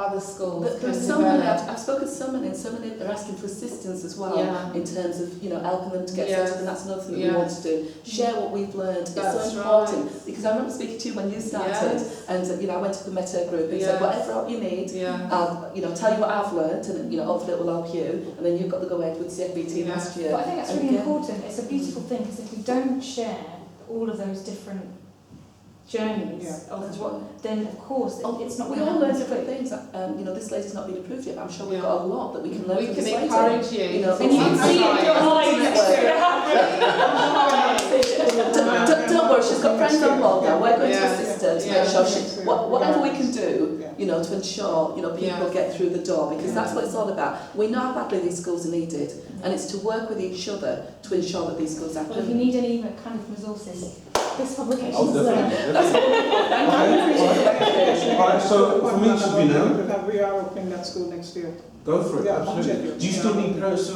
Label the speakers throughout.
Speaker 1: other schools
Speaker 2: But
Speaker 1: can
Speaker 2: there's so many,
Speaker 1: develop.
Speaker 2: I've spoken to so many, and so many are asking for assistance as well,
Speaker 1: Yeah.
Speaker 2: in terms of, helping them to get
Speaker 1: Yes.
Speaker 2: set up, and that's another thing that
Speaker 1: Yes.
Speaker 2: we want to do. Share what we've learned. It's
Speaker 1: That's
Speaker 2: so important,
Speaker 1: right.
Speaker 2: because I remember speaking to you when you started,
Speaker 1: Yes.
Speaker 2: and, I went to the Meta group and
Speaker 1: Yes.
Speaker 2: said, whatever help you need,
Speaker 1: Yeah.
Speaker 2: I'll, tell you what I've learned, and, hopefully it will help you, and then you've got the go ahead with CFBT
Speaker 1: Yeah.
Speaker 2: last year.
Speaker 3: But I think that's
Speaker 2: And
Speaker 3: really
Speaker 2: yeah.
Speaker 3: important. It's a beautiful thing, because if we don't share all of those different journeys of
Speaker 2: That's
Speaker 3: what, then of course it's not
Speaker 2: We
Speaker 3: going to
Speaker 2: all learn
Speaker 3: happen.
Speaker 2: different things. This lady's not been approved yet, but I'm sure we've
Speaker 1: Yeah.
Speaker 2: got a lot that we can learn
Speaker 1: We
Speaker 2: from
Speaker 1: can
Speaker 2: this lady.
Speaker 1: encourage you.
Speaker 3: And you can see it in your eyes next to it.
Speaker 2: Don't worry, she's got friends on board now. We're going to
Speaker 1: Yeah.
Speaker 2: assist her to
Speaker 1: Yeah.
Speaker 2: make sure whatever we can do, to ensure, people
Speaker 1: Yeah.
Speaker 2: get through the door, because that's what it's all about. We know how badly these schools are needed, and it's to work with each other to ensure that these schools
Speaker 3: Well, if you
Speaker 2: happen.
Speaker 3: need any kind of resources, this publication
Speaker 4: Oh,
Speaker 3: is there.
Speaker 4: definitely. Right, so for me, should be now.
Speaker 5: We are opening that school next year.
Speaker 4: Go for it,
Speaker 5: Yeah,
Speaker 4: absolutely.
Speaker 5: absolutely.
Speaker 4: Do you still need parents to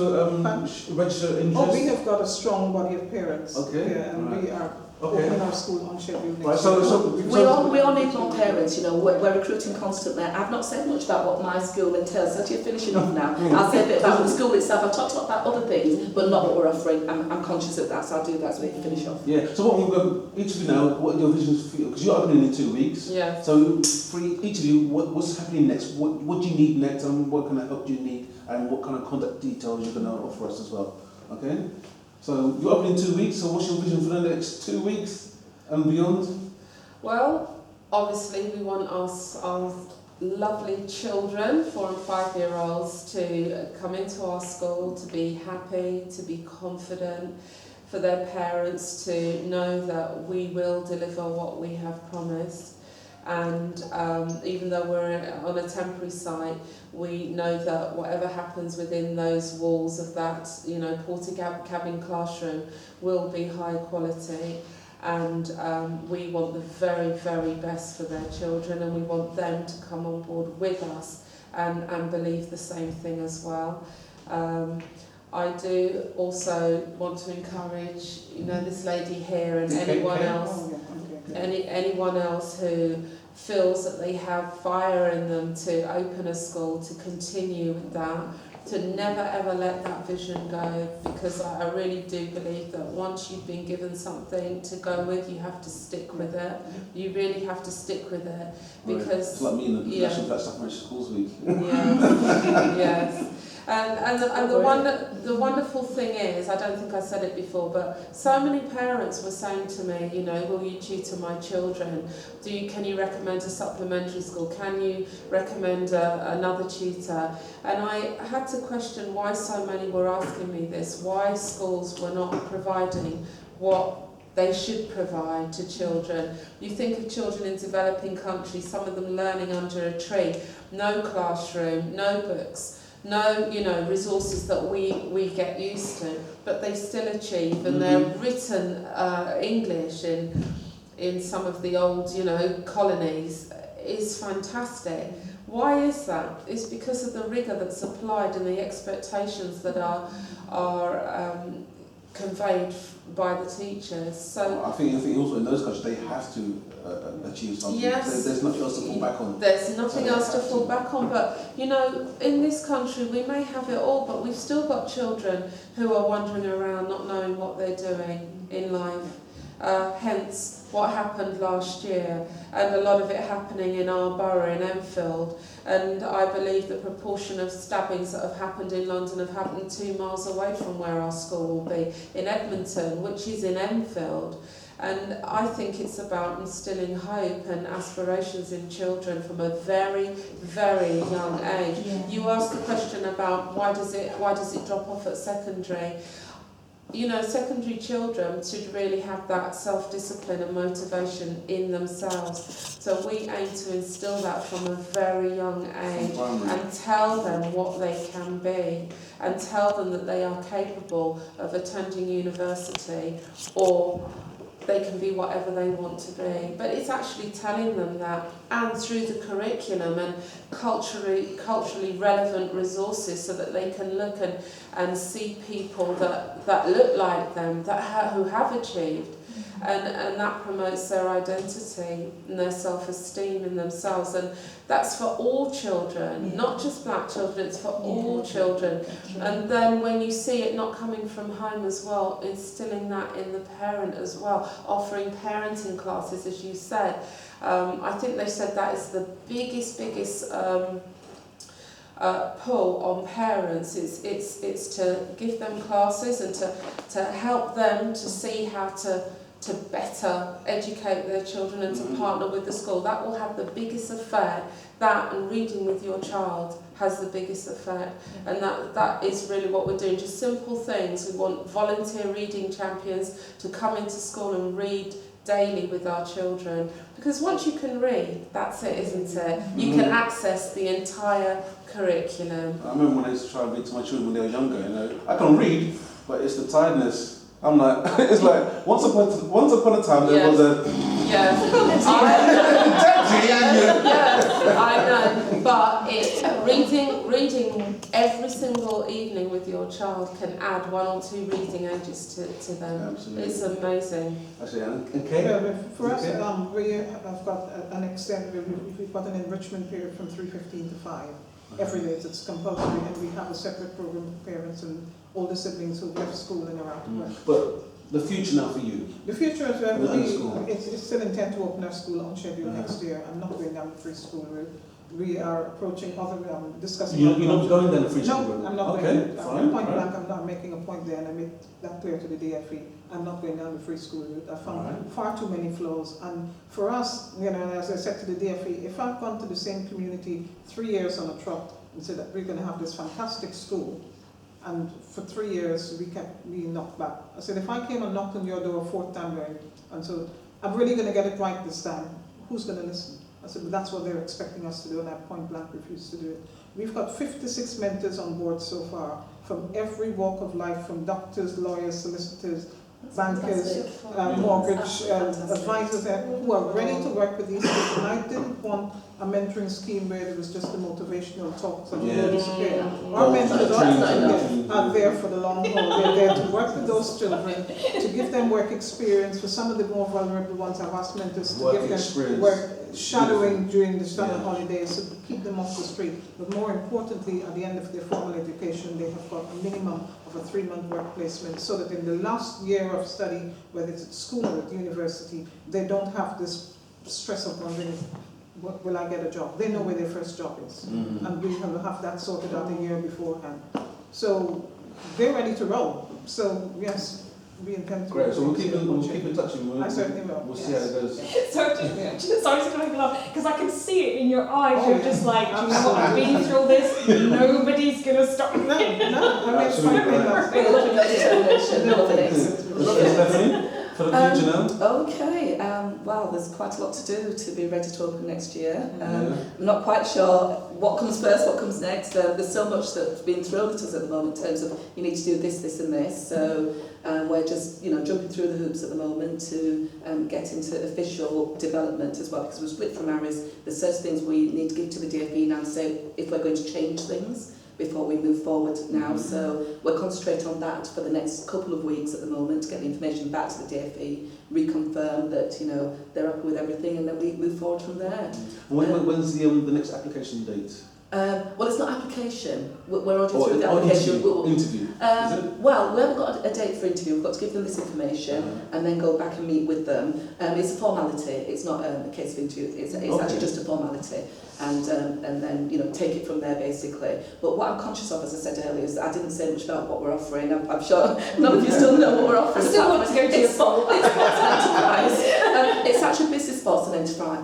Speaker 4: register interest?
Speaker 5: Oh, we have got a strong body of parents.
Speaker 4: Okay,
Speaker 5: Yeah, and we are
Speaker 4: Okay.
Speaker 5: opening our school on schedule next
Speaker 4: Right,
Speaker 5: year.
Speaker 2: We all need more parents, we're recruiting constantly. I've not said much about what my school entails, so you're finishing off now. I'll say a bit about the school itself. I've talked about other things, but not what we're offering. I'm conscious of that, so I'll do that as we finish off.
Speaker 4: Yeah, so what we're going to, each of you now, what are your visions for you? Because you're opening in 2 weeks.
Speaker 1: Yeah.
Speaker 4: So for each of you, what's happening next? What do you need next, and what kind of help do you need, and what kind of contact details you're going to offer us as well? Okay? So you're opening in 2 weeks, so what's your vision for the next 2 weeks and beyond?
Speaker 1: Well, obviously we want our lovely children, 4 and 5 year olds, to come into our school, to be happy, to be confident, for their parents to know that we will deliver what we have promised. And even though we're on a temporary site, we know that whatever happens within those walls of that, porter cabin classroom will be high quality. And we want the very, very best for their children, and we want them to come on board with us and believe the same thing as well. I do also want to encourage, this lady here and anyone else, anyone else who feels that they have fire in them to open a school, to continue with that, to never ever let that vision go, because I really do believe that once you've been given something to go with, you have to stick with it. You really have to stick with it, because
Speaker 4: It's like me in the
Speaker 1: yeah.
Speaker 4: National Black Suffrage Schools Week.
Speaker 1: Yes, yes. And the wonderful thing is, I don't think I said it before, but so many parents were saying to me, will you tutor my children? Can you recommend a supplementary school? Can you recommend another tutor? And I had to question why so many were asking me this, why schools were not providing what they should provide to children. You think of children in developing countries, some of them learning under a tree, no classroom, no books, no, resources that we get used to, but they still achieve, and they're written English in some of the old, colonies is fantastic. Why is that? It's because of the rigour that's applied and the expectations that are conveyed by the teachers. So
Speaker 4: I think also in those countries they have to achieve something.
Speaker 1: Yes.
Speaker 4: There's nothing else to fall back on.
Speaker 1: There's nothing else to fall back on, but in this country we may have it all, but we've still got children who are wandering around not knowing what they're doing in life. Hence what happened last year, and a lot of it happening in our borough in Enfield. And I believe the proportion of stabbings that have happened in London have happened 2 miles away from where our school will be, in Edmonton, which is in Enfield. And I think it's about instilling hope and aspirations in children from a very, very young age.
Speaker 3: Yeah.
Speaker 1: You asked the question about why does it drop off at secondary. Secondary children should really have that self-discipline and motivation in themselves. So we aim to instill that from a very young age and tell them what they can be, and tell them that they are capable of attending university, or they can be whatever they want to be. But it's actually telling them that, and through the curriculum and culturally relevant resources, so that they can look and see people that look like them, who have achieved. and that promotes their identity and their self-esteem in themselves, and that's for all children, not just black children, it's for all children. And then when you see it not coming from home as well, instilling that in the parent as well, offering parenting classes, as you said. I think they said that is the biggest pull on parents. It's to give them classes and to help them to see how to better educate their children and to partner with the school. That will have the biggest effect. That and reading with your child has the biggest effect, and that is really what we're doing. Just simple things. We want volunteer reading champions to come into school and read daily with our children, because once you can read, that's it, isn't it? You can access the entire curriculum.
Speaker 4: I remember when I used to try and read to my children when they were younger, I can read, but it's the tiredness. I'm like, it's like, once upon a time there was a...
Speaker 1: Yeah. I know, but reading every single evening with your child can add 1 or 2 reading ages to them.
Speaker 4: Absolutely.
Speaker 1: It's amazing.
Speaker 4: Actually, okay.
Speaker 5: Yeah, for us, we have got an extended, we've got an enrichment period from 3:15 to 5. Every day, it's compulsory, and we have a separate program for parents and older siblings who left school and are out of work.
Speaker 4: But the future now for you?
Speaker 5: The future is where
Speaker 4: School.
Speaker 5: it's still intent to open our school on schedule next year. I'm not going down the free school route. We are approaching other, discussing...
Speaker 4: You're not going down the free school route?
Speaker 5: No, I'm not
Speaker 4: okay,
Speaker 5: going.
Speaker 4: Fine,
Speaker 5: Point blank, I'm not making a point there, and I made that clear to the DFE. I'm not going down the free school route. I found far too many flaws, and for us, as I said to the DFE, if I've gone to the same community 3 years on a trot and said that we're going to have this fantastic school, and for 3 years we kept being knocked back. I said, if I came and knocked on your door a 4th time going, and so I'm really going to get it right this time, who's going to listen? I said, but that's what they're expecting us to do, and I point blank refused to do it. We've got 56 mentors on board so far, from every walk of life, from doctors, lawyers, solicitors, bankers, mortgage advisors who are ready to work with these people. And I didn't want a mentoring scheme where there was just the motivational talks and disappear. Our mentors are there for the long haul. They're there to work with those children, to give them work experience. For some of the more vulnerable ones, I've asked mentors to give them work shadowing during the summer holidays, so to keep them off the street. But more importantly, at the end of their formal education, they have got a minimum of a 3-month work placement, so that in the last year of study, whether it's at school or at university, they don't have this stress of wondering, will I get a job? They know where their first job is, and we have that sorted out a year beforehand. So they're ready to roll. So yes, we intend to.
Speaker 4: Great. So we'll keep in touch with you.
Speaker 5: I certainly will.
Speaker 4: We'll see how it goes.
Speaker 3: Sorry to make you laugh, because I can see it in your eyes. You're just like, do you know what? I've been through all this. Nobody's gonna stop me.
Speaker 5: No. I
Speaker 4: Absolutely Stephanie, for the future now.
Speaker 2: Okay, well, there's quite a lot to do to be ready to open next year. I'm not quite sure what comes first, what comes next. There's so much that's been thrown at us at the moment in terms of you need to do this, this and this. So we're just jumping through the hoops at the moment to get into official development as well, because we're split from ARIS. There's certain things we need to give to the DFE now to say if we're going to change things before we move forward now. So we're concentrating on that for the next couple of weeks at the moment to get the information back to the DFE, reconfirm that they're happy with everything, and then we move forward from there.
Speaker 4: And when's the next application date?
Speaker 2: Well, it's not application. We're already through the application.
Speaker 4: Interview.
Speaker 2: Well, we haven't got a date for interview. We've got to give them this information and then go back and meet with them. It's a formality. It's not a case of interview. It's actually just a formality, and then take it from there basically. But what I'm conscious of, as I said earlier, is that I didn't say much about what we're offering. I'm sure none of you still know what we're offering.
Speaker 3: I still want to go to your poll.
Speaker 2: It's sports and enterprise. It's actually business, sports and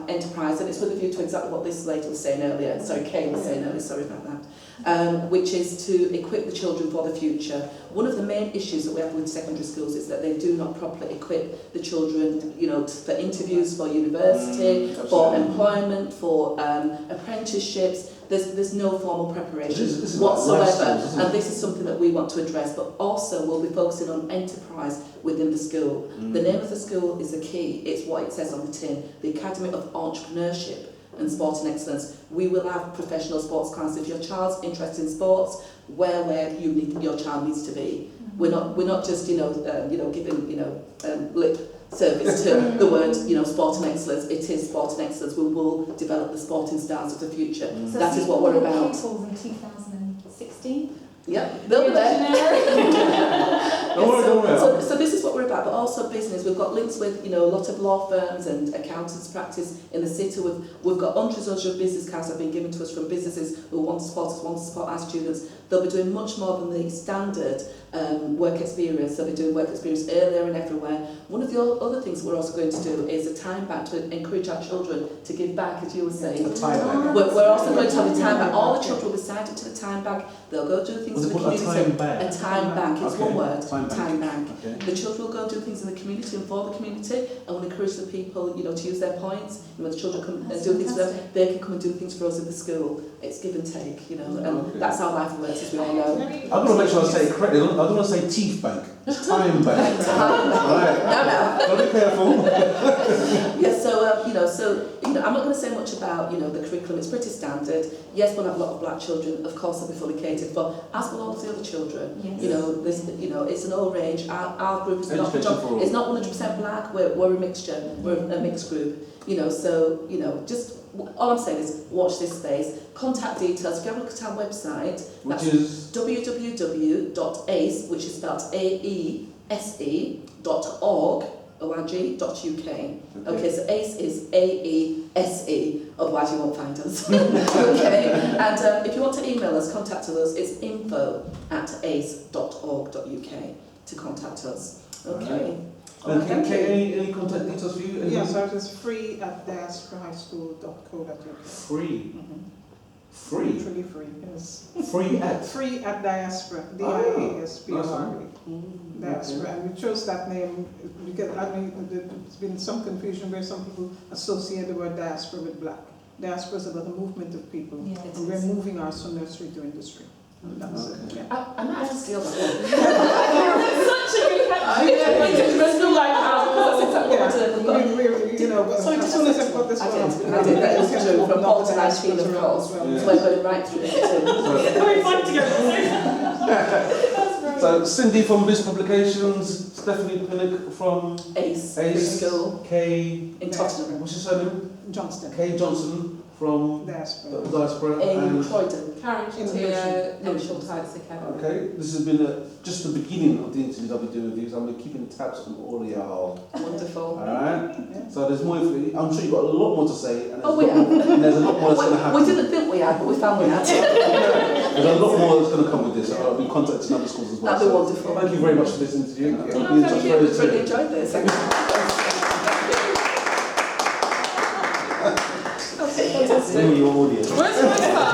Speaker 2: enterprise, and it's with a view to exactly what this lady was saying earlier. Sorry, Kay was saying earlier. Sorry about that. Which is to equip the children for the future. One of the main issues that we have with secondary schools is that they do not properly equip the children, for interviews for university, for employment, for apprenticeships. There's no formal preparation whatsoever, and this is something that we want to address. But also, we'll be focusing on enterprise within the school. The name of the school is the key. It's what it says on the tin: the Academy of Entrepreneurship and Sport and Excellence. We will have professional sports clients. If your child's interested in sports, where your child needs to be. We're not just giving lip service to the word, you know, sport and excellence. It is sport and excellence. We will develop the sporting stars of the future.
Speaker 3: So
Speaker 2: That is what we're about.
Speaker 3: Pupils in 2016.
Speaker 2: Yep, they'll be there.
Speaker 4: Don't worry.
Speaker 2: So this is what we're about, but also business. We've got links with, you know, a lot of law firms and accountants practice in the city. We've got hundreds of business cards that have been given to us from businesses who want to support us, want to support our students. They'll be doing much more than the standard work experience. They'll be doing work experience earlier and everywhere. One of the other things we're also going to do is a time back to encourage our children to give back, as you were saying.
Speaker 4: A time back.
Speaker 2: We're also going to have a time back. All the children will be signed up to the time back. They'll go do things in the community. A time back. It's one word. Time back.
Speaker 4: Okay.
Speaker 2: The children will go and do things in the community and for the community, and we'll encourage the people, you know, to use their points. And when the children come and do things for them, they can come and do things for us in the school. It's give and take, you know, and that's how life works, as we all know.
Speaker 4: I'm going to make sure I say it correctly. I don't want to say teeth bank. It's time bank. Right.
Speaker 2: No.
Speaker 4: Gotta be careful.
Speaker 2: Yes, so I'm not going to say much about, you know, the curriculum. It's pretty standard. Yes, we'll have a lot of black children. Of course, they'll be fully catered for, as will all of the other children.
Speaker 3: Yes.
Speaker 2: You know, it's an all range. Our group is not
Speaker 4: Education for all.
Speaker 2: it's not 100% black. We're a mixture. We're a mixed group. You know, so you know, just all I'm saying is watch this space. Contact details. If you have a look at our website,
Speaker 4: Which is
Speaker 2: www.ace, which is spelled aese.org. org.uk. Okay, so ACE is AESE, otherwise you won't find us. Okay, and if you want to email us, contact us, it's info@ace.org.uk to contact us. Okay.
Speaker 4: And
Speaker 2: Thank you.
Speaker 4: any contact details for you?
Speaker 5: Yes, so it is free at diasporahighschool.co.uk.
Speaker 4: Free.
Speaker 5: Mm-hmm.
Speaker 4: Free.
Speaker 5: Literally free, yes.
Speaker 4: Free at.
Speaker 5: Free at Diaspora, D-I-A-S-P-O-R-A. Diaspora, and we chose that name because I mean there's been some confusion where some people associate the word diaspora with black. Diaspora is about the movement of people,
Speaker 3: Yeah.
Speaker 5: and we're moving ours from nursery to industry. And that's it.
Speaker 4: Okay.
Speaker 5: Yeah.
Speaker 2: I might have to steal that one.
Speaker 3: Such a good catch.
Speaker 2: There's no like how, because that's exactly what we've got.
Speaker 5: You know, as soon as I've got this
Speaker 2: I
Speaker 5: one,
Speaker 2: did, that is true, from Paul to Nice Field, of course.
Speaker 5: Well.
Speaker 2: So I got it right through it too.
Speaker 3: Very fun together.
Speaker 4: So Cindy from Biz Publications, Stephanie Pinnock from
Speaker 2: Ace,
Speaker 4: Ace,
Speaker 2: School
Speaker 4: Kay,
Speaker 2: in Tottenham.
Speaker 4: what's your surname?
Speaker 5: Johnston,
Speaker 4: Kay Johnson from
Speaker 5: Diaspora.
Speaker 4: Diaspora.
Speaker 2: In
Speaker 4: And
Speaker 2: Croydon.
Speaker 1: Karen
Speaker 5: In
Speaker 1: Chatia, Neutral Tights Academy.
Speaker 4: okay, this has been just the beginning of the interviews I'll be doing with you. So I'm keeping tabs on all of y'all.
Speaker 2: Wonderful.
Speaker 4: Alright? So there's more, I'm sure you've got a lot more to say. And
Speaker 2: Oh, we have.
Speaker 4: and there's a lot more that's going to happen.
Speaker 2: We didn't think we had, but we found we had.
Speaker 4: There's a lot more that's going to come with this. I'll be contacting other schools as well.
Speaker 2: That'd be
Speaker 4: So
Speaker 2: wonderful.
Speaker 4: thank you very much for this interview.
Speaker 5: Thank you.
Speaker 4: I'll
Speaker 2: No,
Speaker 4: be in
Speaker 2: thank
Speaker 4: touch
Speaker 2: you.
Speaker 4: very
Speaker 2: We've really
Speaker 4: soon.
Speaker 2: enjoyed this.
Speaker 4: In your audience.
Speaker 1: Where's my